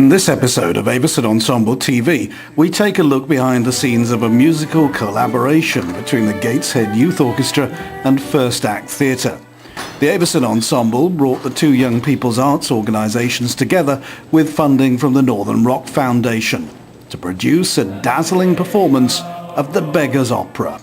In this episode of AVISON Ensemble TV, we take a look behind the scenes of a musical collaboration between the Gateshead Youth Orchestra and First Act Theatre. The AVISON Ensemble brought the two young people's arts organisations together with funding from the Northern Rock Foundation to produce a dazzling performance of the Beggars Opera.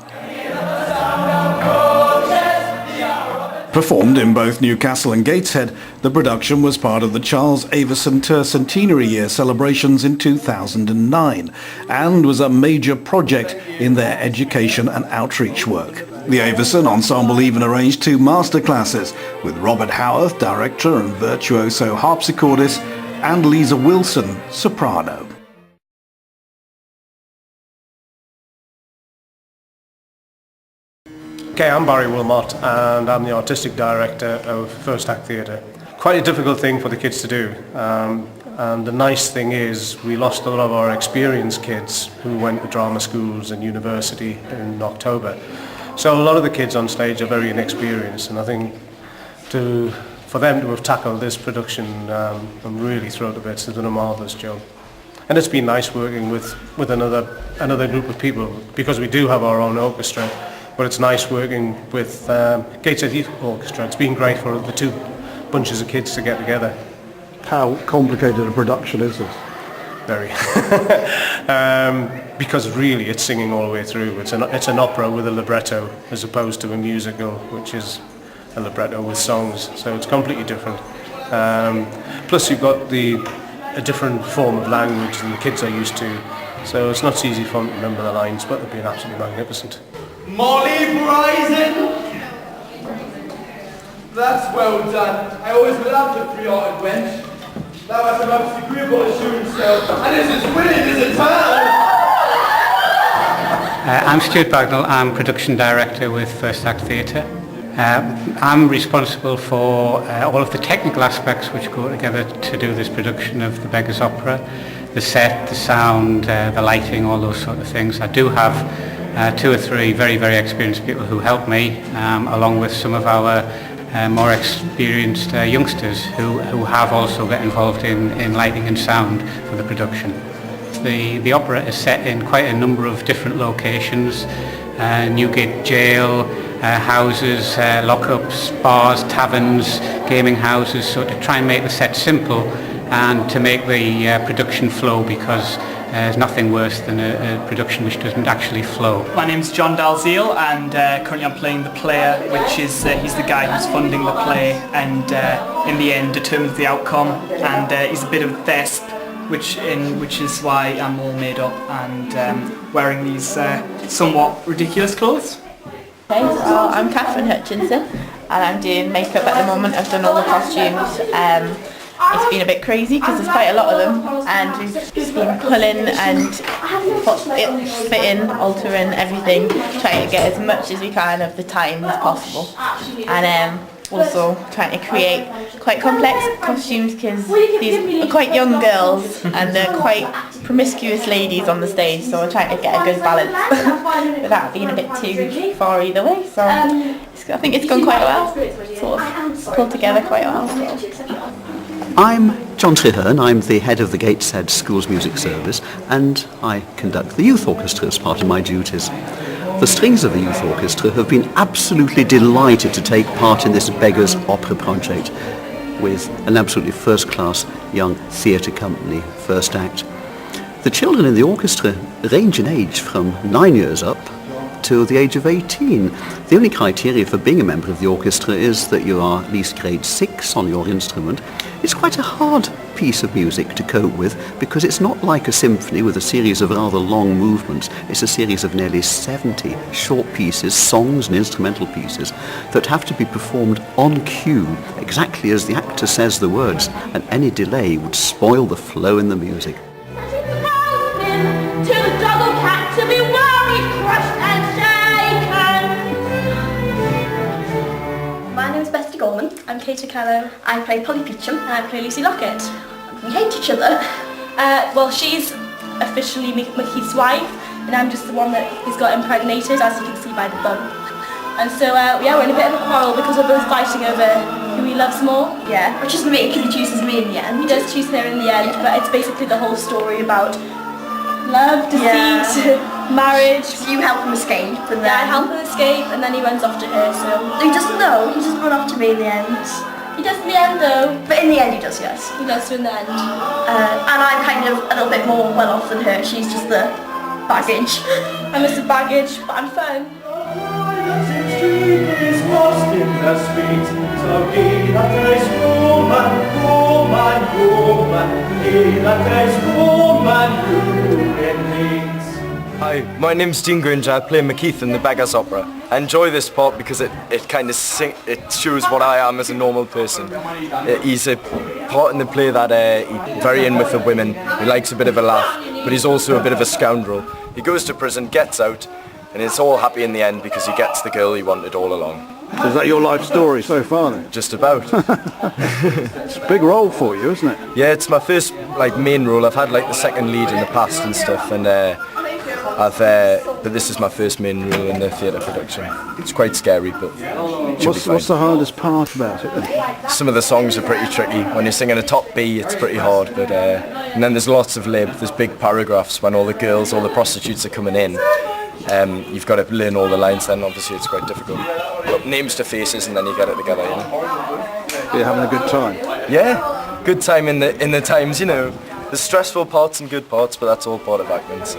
Performed in both Newcastle and Gateshead, the production was part of the Charles Avison Tercentenary Year celebrations in 2009 and was a major project in their education and outreach work. The Avison Ensemble even arranged two masterclasses with Robert Howarth, director and virtuoso harpsichordist, and Lisa Wilson, soprano. Okay, I'm Barry Wilmot and I'm the artistic director of First Act Theatre. Quite a difficult thing for the kids to do, and the nice thing is we lost a lot of our experienced kids who went to drama schools and university in October. So a lot of the kids on stage are very inexperienced, and I think for them to have tackled this production, I'm really thrilled to bits. They've done a marvellous job. And it's been nice working with another group of people, because we do have our own orchestra. But it's nice working with Gateshead Youth Orchestra. It's been great for the two bunches of kids to get together. How complicated a production is this? Very. Because really it's singing all the way through. It's an opera with a libretto as opposed to a musical, which is a libretto with songs. So it's completely different. Plus you've got a different form of language than the kids are used to. So it's not so easy for them to remember the lines, but they've been absolutely magnificent. Molly Bryson! That's well done. I always loved a three-hearted wench. That was the most agreeable assurance, and it's as willing as a turtle! I'm Stuart Bagnall. I'm production director with First Act Theatre. I'm responsible for all of the technical aspects which go together to do this production of the Beggars Opera. The set, the sound, the lighting, all those sort of things. I do have two or three very, very experienced people who help me, along with some of our more experienced youngsters who have also got involved in lighting and sound for the production. The opera is set in quite a number of different locations: Newgate Jail, houses, lockups, bars, taverns, gaming houses, so to try and make the set simple and to make the production flow, because there's nothing worse than a production which doesn't actually flow. My name's John Dalziel, and currently I'm playing the player, which is he's the guy who's funding the play and in the end determines the outcome, and he's a bit of a thesp, which is why I'm all made up and wearing these somewhat ridiculous clothes. Okay, so I'm Catherine Hutchinson and I'm doing makeup at the moment. I've done all the costumes. It's been a bit crazy because there's quite a lot of them, and we've just been pulling and fitting, altering everything, trying to get as much as we can of the time as possible, and also trying to create quite complex costumes because these are quite young girls and they're quite promiscuous ladies on the stage, so we're trying to get a good balance without being a bit too far either way. So I think it's gone quite well, sort of pulled together quite well. So. I'm John Treherne. I'm the head of the Gateshead Schools Music Service, and I conduct the youth orchestra as part of my duties. The strings of the youth orchestra have been absolutely delighted to take part in this Beggars Opera project with an absolutely first-class young theatre company, First Act. The children in the orchestra range in age from 9 years up to the age of 18. The only criteria for being a member of the orchestra is that you are at least grade 6 on your instrument. It's quite a hard piece of music to cope with because it's not like a symphony with a series of rather long movements. It's a series of nearly 70 short pieces, songs and instrumental pieces that have to be performed on cue, exactly as the actor says the words, and any delay would spoil the flow in the music. I'm Kate O'Connor. I play Polly Peachum and I play Lucy Lockett. We hate each other. Well, she's officially Mickey's wife and I'm just the one that has got impregnated, as you can see by the bum. And so, yeah, we're in a bit of a quarrel because we're both fighting over who he loves more. Yeah, which is me, because he chooses me in the end. He does choose her in the end, but it's basically the whole story about love, deceit, marriage. So you help him escape, and then... Yeah, I help him escape, and then he runs off to her, so... He doesn't know, he doesn't run off to me in the end. He does in the end, though. But in the end he does, yes. He does in the end. And I'm kind of a little bit more well off than her, she's just the baggage. I'm just a baggage, but I'm fun. Hi, my name's Dean Granger. I play McKeith in the Beggars Opera. I enjoy this part because it kind of it shows what I am as a normal person. He's a part in the play that he's very in with the women. He likes a bit of a laugh, but he's also a bit of a scoundrel. He goes to prison, gets out, and it's all happy in the end because he gets the girl he wanted all along. Is that your life story so far then? Just about. It's a big role for you, isn't it? Yeah, it's my first main role. I've had the second lead in the past and stuff, and but this is my first main role in the theatre production. It's quite scary, but what's the hardest part about it then? Some of the songs are pretty tricky. When you're singing a top B, it's pretty hard, but and then there's lots of lib. There's big paragraphs when all the girls, all the prostitutes are coming in. You've got to learn all the lines, then obviously it's quite difficult. But names to faces, and then you get it together. You know? You're having a good time. Yeah, good time in the times. You know, there's stressful parts and good parts, but that's all part of acting. So.